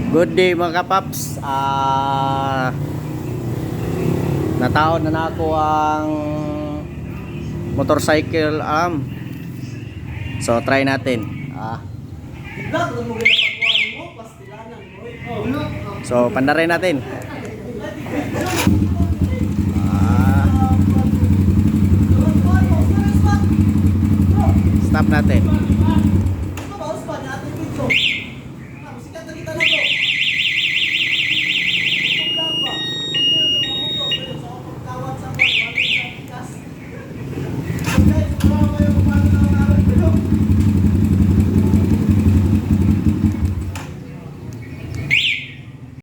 Good day mga kapaps. Nataon na ako ang motorcycle arm. So try natin. So pandaray natin. Stop natin.